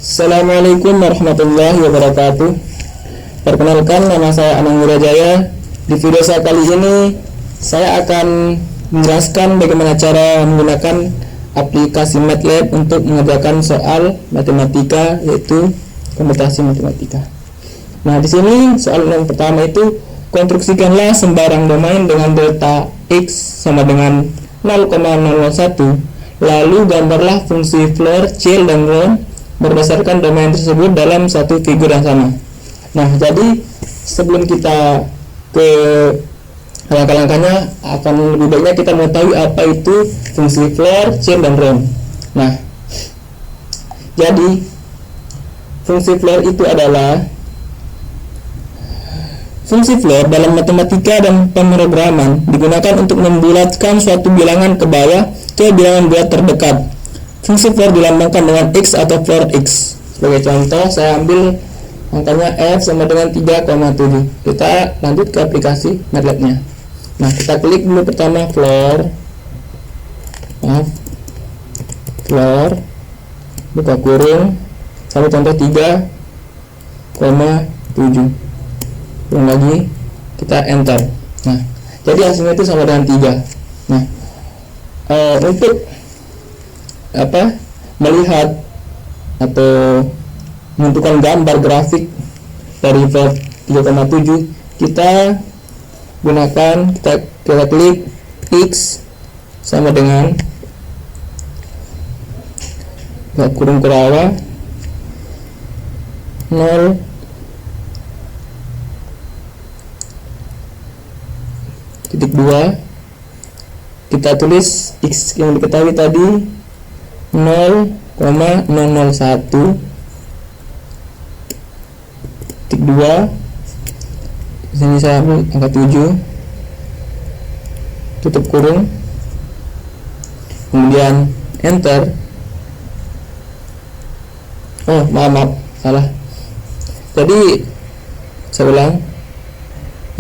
Assalamualaikum warahmatullahi wabarakatuh. Perkenalkan, nama saya Anang Wirajaya. Di video saya kali ini saya akan menjelaskan bagaimana cara menggunakan aplikasi MATLAB untuk mengerjakan soal matematika, yaitu komputasi matematika. Nah, di sini soal yang pertama itu, konstruksikanlah sembarang domain dengan delta x sama dengan 0,001. Lalu gambarlah fungsi floor, CL, dan round berdasarkan domain tersebut dalam satu figur yang sama. Nah, jadi sebelum kita ke langkah-langkahnya, akan lebih baiknya kita mengetahui apa itu fungsi floor, CL, dan round. Nah, jadi fungsi floor itu adalah fungsi floor dalam matematika dan pemrograman digunakan untuk membulatkan suatu bilangan ke bawah ke bilangan bulat terdekat. Fungsi floor dilambangkan dengan x atau floor x. Sebagai contoh, saya ambil angkanya f sama dengan 3,7. Kita lanjut ke aplikasi MATLAB-nya. Nah, kita klik dulu pertama floor, buka kurung, sama contoh 3,7. Kurang lagi, kita enter. Nah, jadi hasilnya itu sama dengan 3. Nah, untuk melihat atau menentukan gambar grafik dari floor 3,7, kita klik x sama dengan kurung kurawa 0,2, kita tulis x yang diketahui tadi 0,001 titik 2. Di sini saya ambil angka 7, tutup kurung, kemudian enter. Maaf, salah. Jadi saya ulang,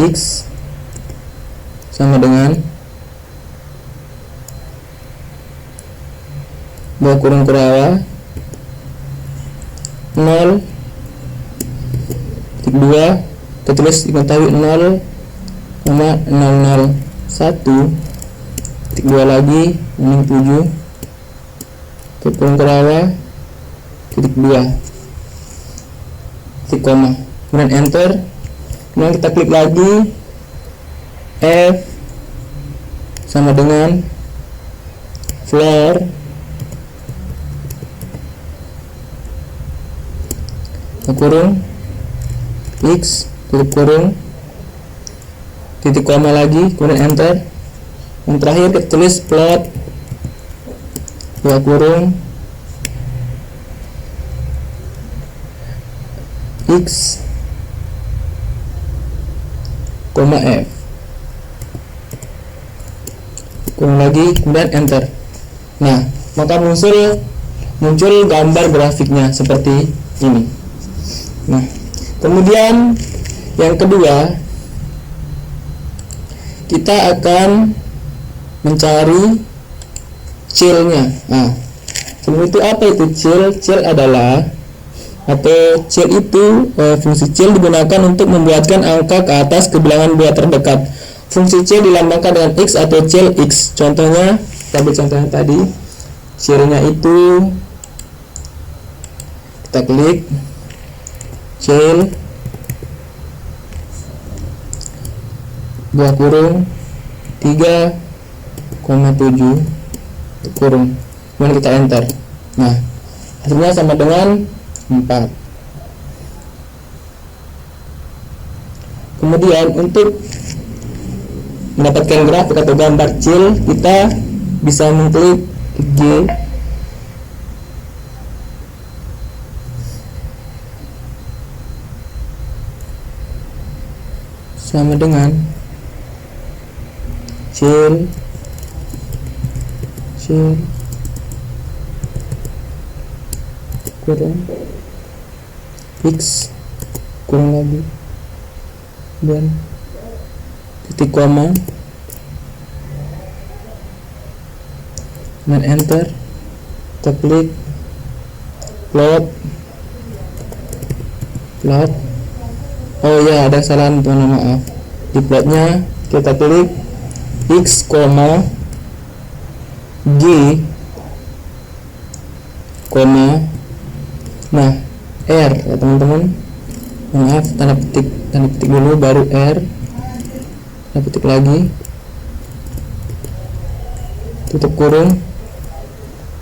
x sama dengan buka kurung kurawa 0,2, kita tulis diketahui 0,001 titik 2 lagi, ini 7, tutup kurung kurawa titik 2 titik koma, kemudian enter. Kemudian kita klik lagi f sama dengan floor kurung x tutup kurung titik koma lagi, kemudian enter. Yang terakhir kita tulis plot buka kurung x, f kurung lagi, kemudian enter. Nah, maka muncul gambar grafiknya seperti ini. Nah, kemudian yang kedua, kita akan mencari CL-nya. Nah, sebelum itu apa itu CL? CL adalah, atau CL itu fungsi CL digunakan untuk membuatkan angka ke atas ke bilangan bulat terdekat. Fungsi CL dilambangkan dengan x atau CL x. Contohnya, kita ambil contohnya tadi, CL-nya itu, kita klik CL buka kurung 3,7 kurung, kemudian kita enter. Nah, hasilnya sama dengan 4. Kemudian untuk mendapatkan grafik atau gambar CL, kita bisa mengklik G sama dengan CL kurung x kurung lagi dan titik koma, dan enter. Kita klik plot plot. Oh ya, ada kesalahan teman, maaf. Di plotnya kita klik X, G, nah R ya teman-teman. Maaf, tanda petik dulu, baru R, tanda petik lagi, tutup kurung,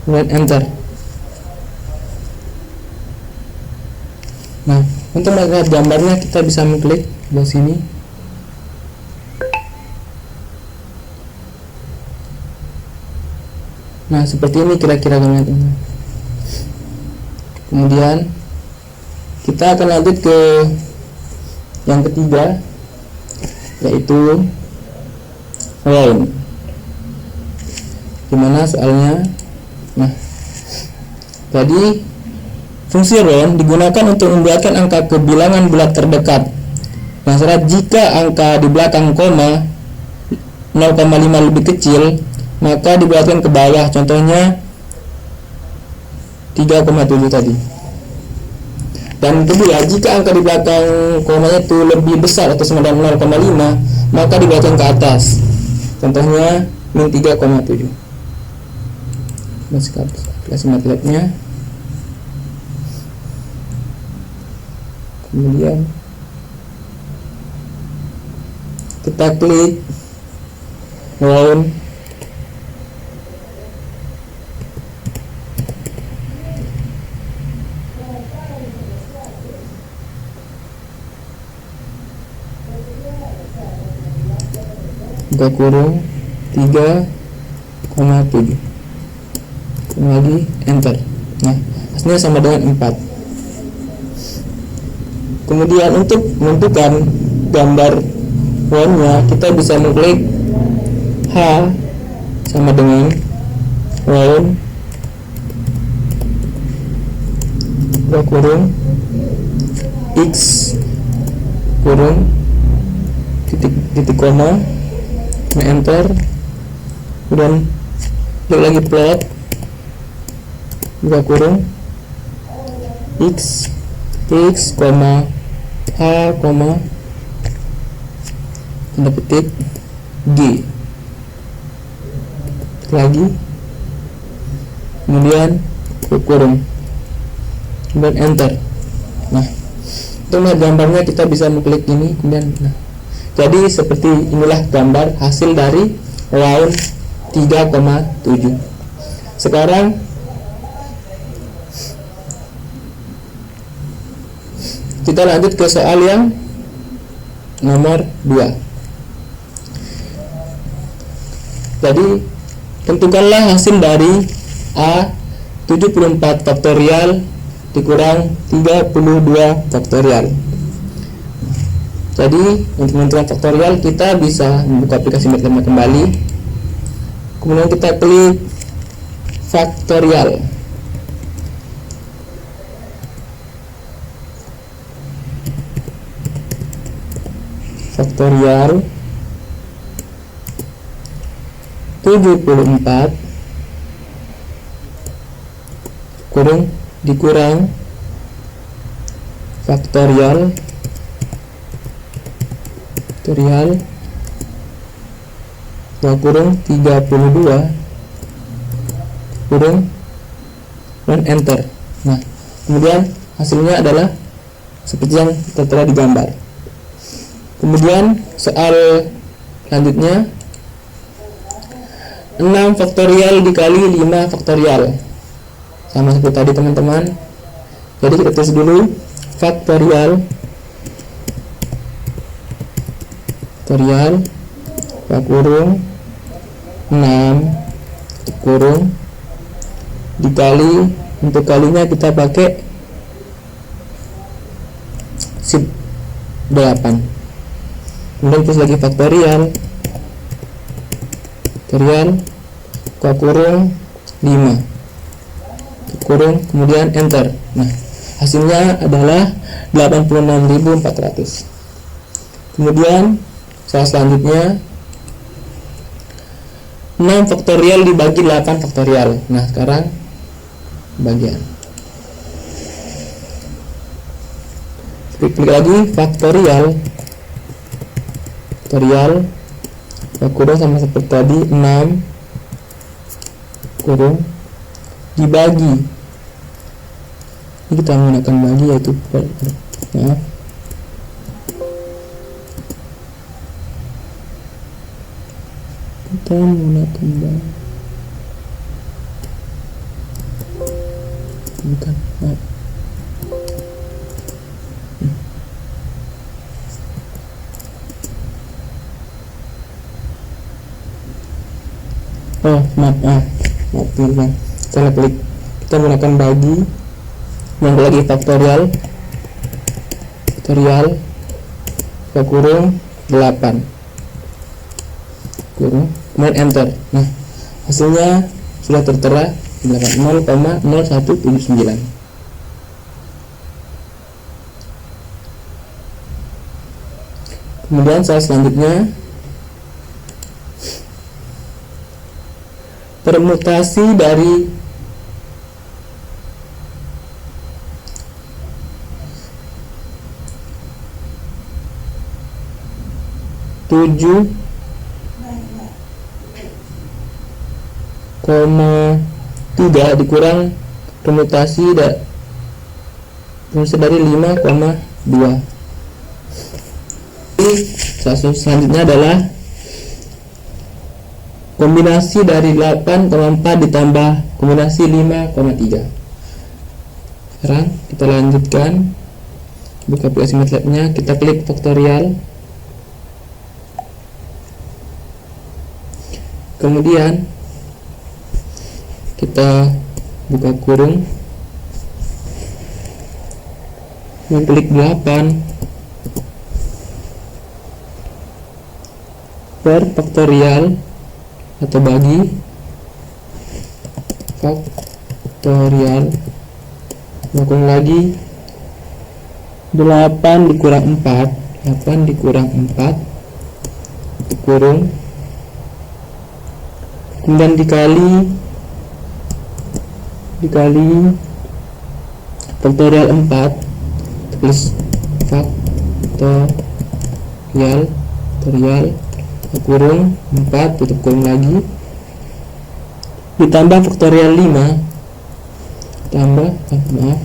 kemudian enter. Nah, untuk melihat gambarnya kita bisa mengklik di sini. Nah, seperti ini kira-kira gambarnya teman-teman. Kemudian kita akan lanjut ke yang ketiga, yaitu round. Gimana soalnya? Nah, jadi fungsi round digunakan untuk membuatkan angka ke bilangan bulat terdekat. Nah, syarat jika angka di belakang koma 0,5 lebih kecil, maka dibulatkan ke bawah. Contohnya 3,7 tadi. Dan kedua, jika angka di belakang komanya itu lebih besar atau sama dengan 0,5, maka dibulatkan ke atas. Contohnya min 3,7. Masih kasih materialnya. Kemudian kita klik round. Buka kurung 3,7, lagi enter. Nah, hasilnya sama dengan 4. Kemudian untuk menentukan gambar roundnya, kita bisa mengklik H sama dengan round, buka kurung X kurung titik koma, enter, kemudian klik lagi plot, buka kurung X, H, tanda petik G, lagi, kemudian klik kurung, kemudian enter. Nah, untuk melihat gambarnya kita bisa mengklik ini, kemudian jadi seperti inilah gambar hasil dari round 3,7. Sekarang kita lanjut ke soal yang nomor 2. Jadi tentukanlah hasil dari A 74 faktorial dikurang 32 faktorial. Jadi untuk menentukan faktorial kita bisa membuka aplikasi MATLAB kembali, kemudian kita klik faktorial. Faktorial 74 kurung dikurang faktorial kurung 32 kurung dan enter. Nah, kemudian hasilnya adalah seperti yang tertera di gambar. Kemudian soal selanjutnya 6 faktorial dikali 5 faktorial, sama seperti tadi teman-teman. Jadi kita tulis dulu faktorial kurung 6 kurung dikali, untuk kalinya kita pakai shift 8, kemudian terus lagi faktorial kurung 5 kurung, kemudian enter. Nah, hasilnya adalah 86.400. Kemudian soal selanjutnya 6 faktorial dibagi 8 faktorial. Nah, sekarang klik lagi faktorial kurung sama seperti tadi 6 kurung dibagi. Ini kita menggunakan bagi, yaitu maaf, kita menggunakan bagi, bukan, maaf. Maaf teman-teman, salah klik. Kita menggunakan bagi, yang lagi faktorial kurung 8 kurung, kemudian enter. Nah, hasilnya sudah tertera 0,0179. Kemudian soal selanjutnya, permutasi dari tujuh koma 3 dikurang permutasi dari 5,2. Selanjutnya adalah kombinasi dari 8,4 ditambah kombinasi 5,3. Sekarang kita lanjutkan, buka aplikasi MATLAB-nya, kita klik faktorial, kemudian kita buka kurung, dan klik 8 per faktorial atau bagi faktorial, lakukan lagi 8 dikurang 4 kurung, kemudian dikali faktorial 4, tulis faktorial kurung 4, tutup kurung lagi, ditambah faktorial 5 tambah faktorial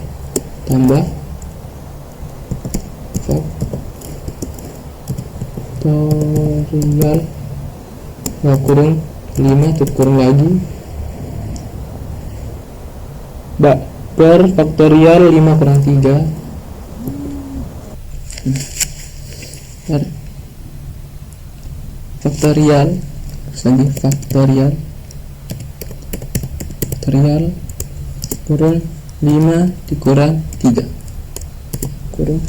kurung 5, tutup kurung lagi, per faktorial 5 kurang 3 per faktorial, lagi faktorial kurung 5 dikurang 3 kurung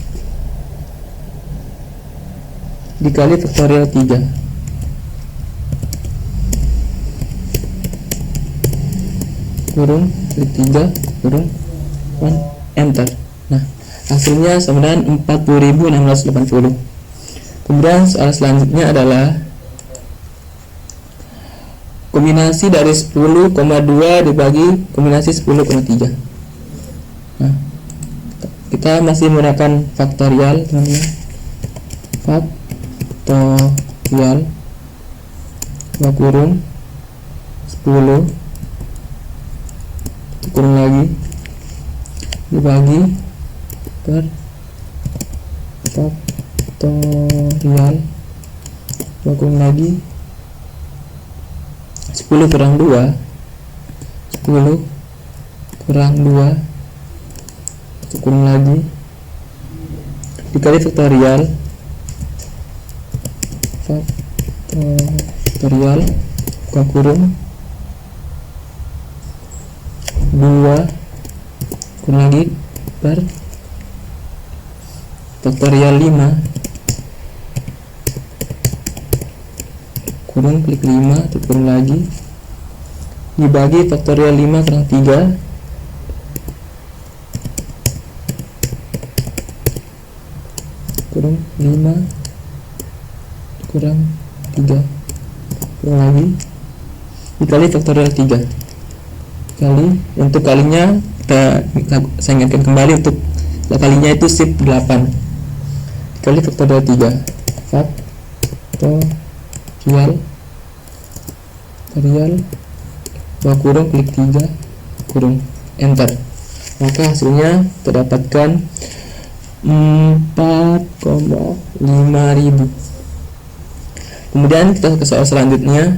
dikali faktorial 3 kurung 3 kurung 1, enter. Nah, hasilnya sama dengan 40.680. Kemudian soal selanjutnya adalah kombinasi dari 10,2 dibagi kombinasi 10,3. Nah, kita masih menggunakan faktorial, teman-teman. Faktorial kurung 10 kurung lagi dibagi per faktorial kurung lagi 10 kurang 2 kurung lagi dikali faktorial kurung 2 kurung lagi per faktorial 5 kurung klik 5 kurung lagi dibagi faktorial 5 kurang 3 kurung 5 kurang 3 kurung lagi dikali faktorial 3 kali, untuk kalinya saya ingatkan kembali, untuk kalinya itu shift 8 kali faktorial 3 faktorial 2 kurung klik 3 kurung enter, maka hasilnya terdapatkan 4,5.000. Kemudian kita ke soal selanjutnya,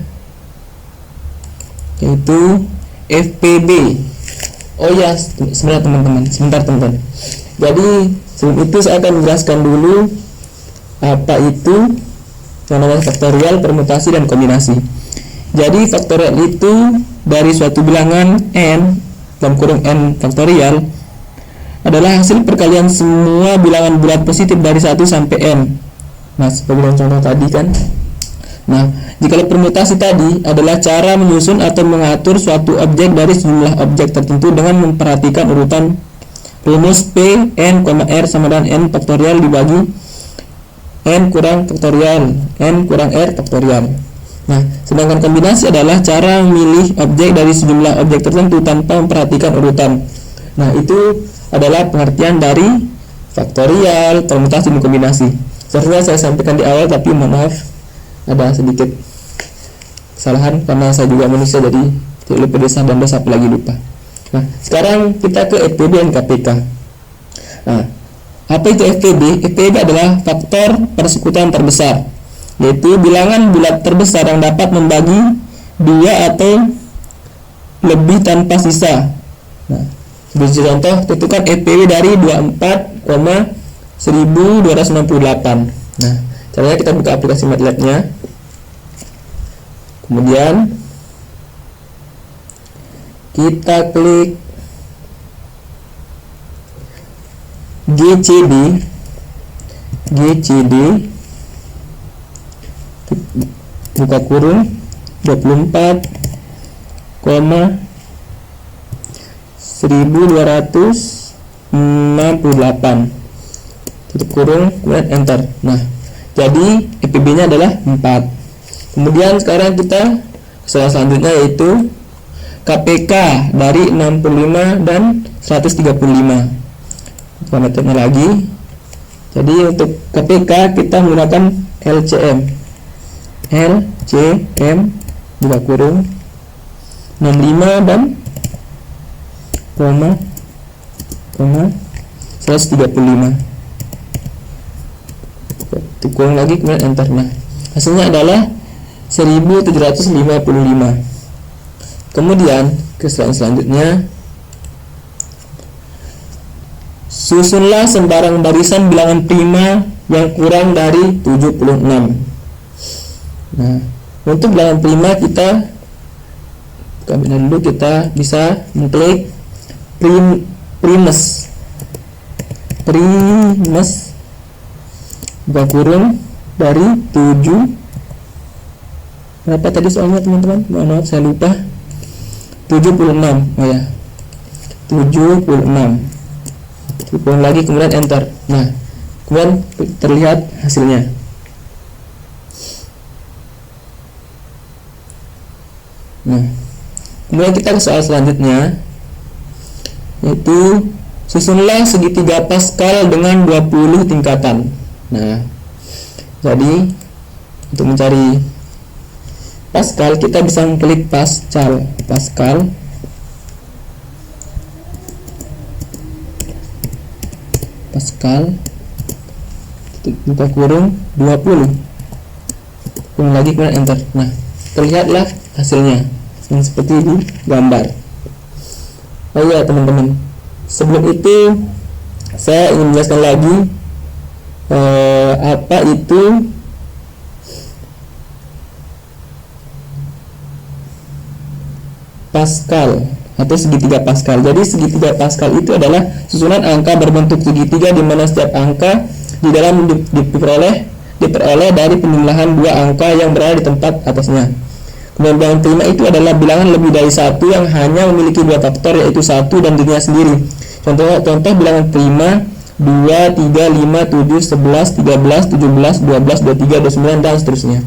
yaitu FPB. Oh ya, sebentar teman-teman. Jadi sebelum itu saya akan menjelaskan dulu apa itu yang namanya faktorial, permutasi, dan kombinasi. Jadi faktorial itu dari suatu bilangan n dalam kurung n faktorial adalah hasil perkalian semua bilangan bulat positif dari 1 sampai n. Nah, seperti yang contoh tadi kan. Nah, jika permutasi tadi adalah cara menyusun atau mengatur suatu objek dari sejumlah objek tertentu dengan memperhatikan urutan rumus P n, R sama dengan n faktorial dibagi n kurang faktorial n kurang r faktorial. Nah, sedangkan kombinasi adalah cara memilih objek dari sejumlah objek tertentu tanpa memperhatikan urutan. Nah, itu adalah pengertian dari faktorial, permutasi, dan kombinasi. Seharusnya saya sampaikan di awal, tapi mohon maaf ada sedikit kesalahan karena saya juga manusia, jadi tidak lupa dosa dan dosa apalagi lupa. Nah, sekarang kita ke FPB dan KPK. Nah, apa itu FPB? FPB adalah faktor persekutuan terbesar, yaitu bilangan bulat terbesar yang dapat membagi 2 atau lebih tanpa sisa. Nah, sebagai contoh, tentukan FPB dari 24,1268. Nah, caranya kita buka aplikasi MATLAB-nya. Kemudian kita klik GCD buka kurung 24,1268 tutup kurung, kemudian enter. Nah, jadi FPB nya adalah 4. Kemudian sekarang kita soal selanjutnya, yaitu KPK dari 65 dan 135. Kita metodenya lagi. Jadi untuk KPK kita menggunakan LCM buka kurung 65 dan 135. Kurang lagi, kemudian enter. Nah, hasilnya adalah 1755. Kemudian ke slide selanjutnya, susunlah sembarang barisan bilangan prima yang kurang dari 76. Nah, untuk bilangan prima kita dulu kita bisa mengklik primes buka kurung dari 7. Berapa tadi soalnya teman-teman? Mohon maaf saya lupa. 76. Oh ya, 76. Kurang lagi, kemudian enter. Nah, kemudian terlihat hasilnya. Nah, kemudian kita ke soal selanjutnya, yaitu susunlah segitiga Pascal dengan 20 tingkatan. Nah, jadi untuk mencari Pascal kita bisa mengklik Pascal buka kurung 20 kurung lagi, kemudian enter. Nah, terlihatlah hasilnya yang seperti di gambar. Oh ya teman-teman, sebelum itu saya ingin menjelaskan lagi apa itu Pascal atau segitiga Pascal. Jadi segitiga Pascal itu adalah susunan angka berbentuk segitiga di mana setiap angka di dalam diperoleh dari penjumlahan dua angka yang berada di tempat atasnya. Kemudian bilangan prima itu adalah bilangan lebih dari satu yang hanya memiliki dua faktor, yaitu satu dan dirinya sendiri. Contoh bilangan prima 2, 3, 5, 7, 11, 13, 17, 12, 23, 29 dan seterusnya.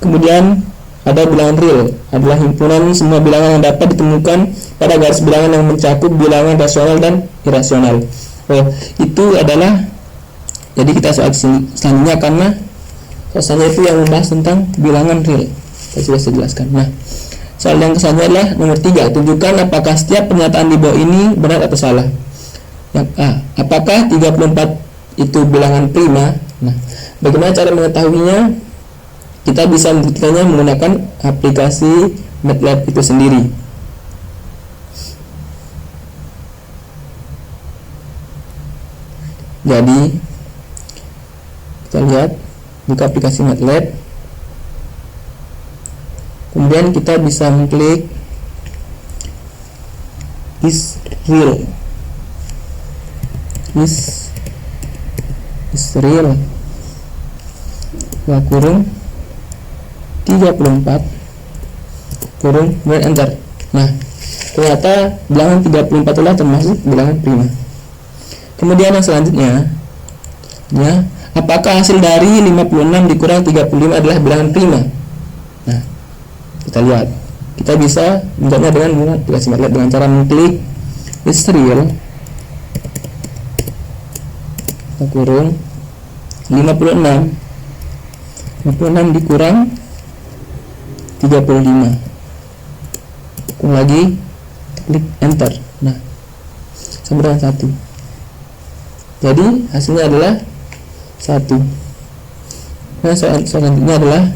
Kemudian ada bilangan real, adalah himpunan semua bilangan yang dapat ditemukan pada garis bilangan yang mencakup bilangan rasional dan irasional. Itu adalah Jadi kita soal selanjutnya, karena soalnya itu yang membahas tentang bilangan real, saya sudah jelaskan. Nah, soal yang kesannya adalah nomor 3. Tunjukkan apakah setiap pernyataan di bawah ini benar atau salah. Yang A, apakah 34 itu bilangan prima? Nah, bagaimana cara mengetahuinya? Kita bisa membuktikannya menggunakan aplikasi MATLAB itu sendiri. Jadi kita lihat, buka aplikasi MATLAB, kemudian kita bisa mengklik is real, is real, kurung 34 kurung, kemudian enter. Nah, ternyata bilangan 34 adalah termasuk bilangan prima. Kemudian yang selanjutnya, ya, apakah hasil dari 56 dikurang 35 adalah bilangan prima? Nah, kita lihat. Kita bisa menjawabnya dengan aplikasi MATLAB dengan cara mengklik is real, kurung 56 dikurang 35, kurung lagi, klik enter. Nah, sama dengan 1. Jadi hasilnya adalah 1. Nah, soal selanjutnya adalah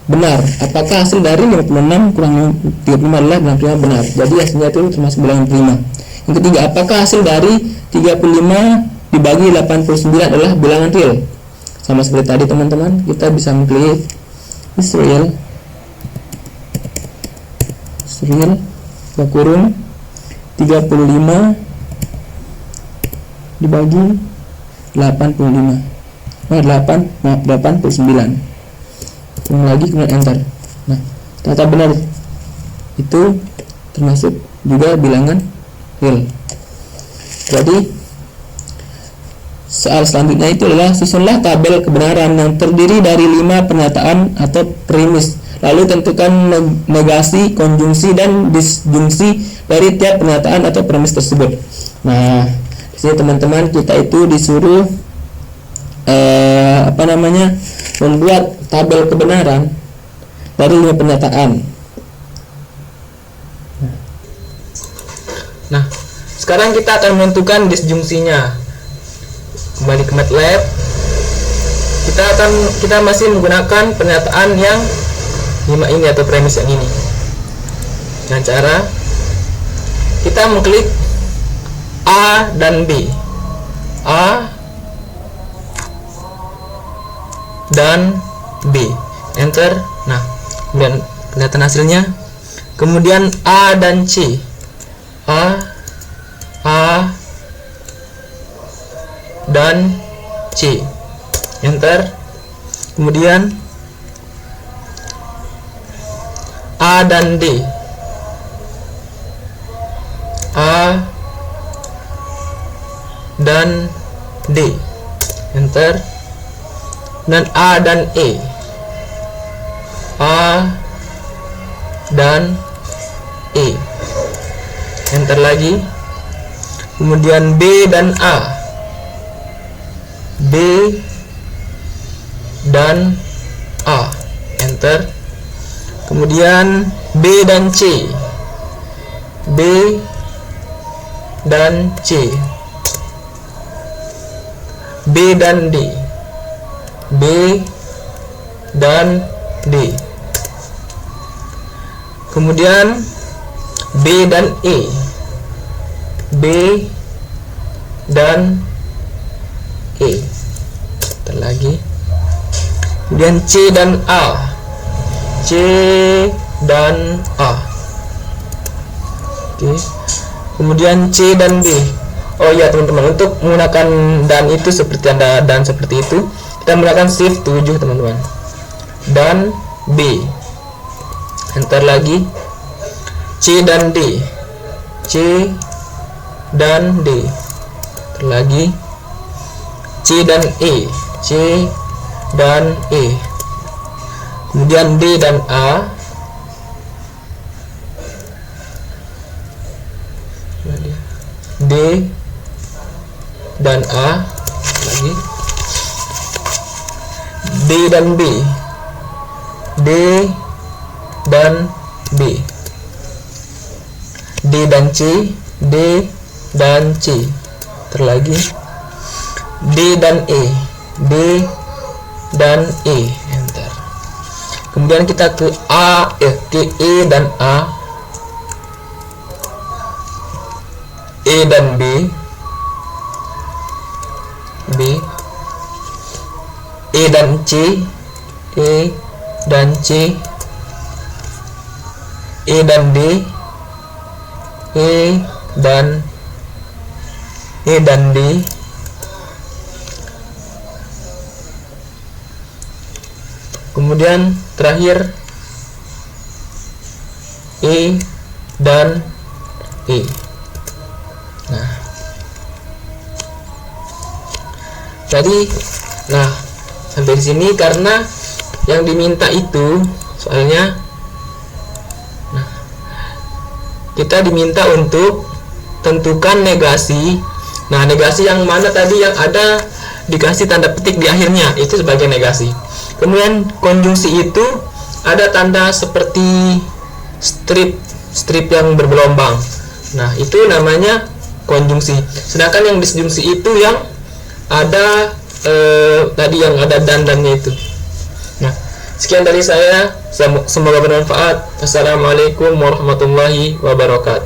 benar. Apakah hasil dari 56 kurang 35 adalah bilangan prima? Benar. Jadi hasilnya itu termasuk bilangan prima. Yang ketiga, apakah hasil dari 35 dibagi 89 adalah bilangan real? Sama seperti tadi teman-teman, kita bisa mengklik is real, kurung 35 dibagi 89. Kurung lagi, kemudian enter. Nah, ternyata benar, itu termasuk juga bilangan real. Jadi soal selanjutnya itu adalah susunlah tabel kebenaran yang terdiri dari 5 pernyataan atau premis. Lalu tentukan negasi, konjungsi, dan disjungsi dari tiap pernyataan atau premis tersebut. Nah, di sini teman-teman kita itu disuruh membuat tabel kebenaran dari 5 pernyataan. Nah, sekarang kita akan menentukan disjungsinya. Kembali ke MATLAB, kita masih menggunakan pernyataan yang 5 ini atau premis yang ini. Dengan cara kita mengklik A dan B, A dan B, enter. Nah, kemudian kelihatan hasilnya. Kemudian A dan C, A dan C, enter. Kemudian A dan D, A dan D, enter. Dan A dan E, A dan E, enter lagi. Kemudian B dan A, B dan A, enter. Kemudian B dan C, B dan C, B dan D, B dan D. Kemudian B dan E, B dan E, lagi. Kemudian C dan A, C dan A. Oke. Kemudian C dan B. Oh ya teman-teman, untuk menggunakan dan itu seperti dan seperti itu, kita menggunakan shift 7 teman-teman. Dan B, enter lagi. C dan D, C dan D, enter lagi. C dan E, C dan E. Kemudian D dan A, D dan A, lagi D dan B, D dan B, D dan C, D dan C, terlagi D dan E, D dan E, enter. Kemudian kita ke E dan A, E dan B, B, E dan C, E dan C, E dan D, E dan D, kemudian terakhir E dan E. Nah, jadi sampai di sini karena yang diminta itu soalnya kita diminta untuk tentukan negasi. Nah, negasi yang mana tadi yang ada dikasih tanda petik di akhirnya itu sebagai negasi. Kemudian konjungsi itu ada tanda seperti strip yang bergelombang. Nah, itu namanya konjungsi. Sedangkan yang disjungsi itu yang ada tadi yang ada dandannya itu. Nah, sekian dari saya. Semoga bermanfaat. Assalamualaikum warahmatullahi wabarakatuh.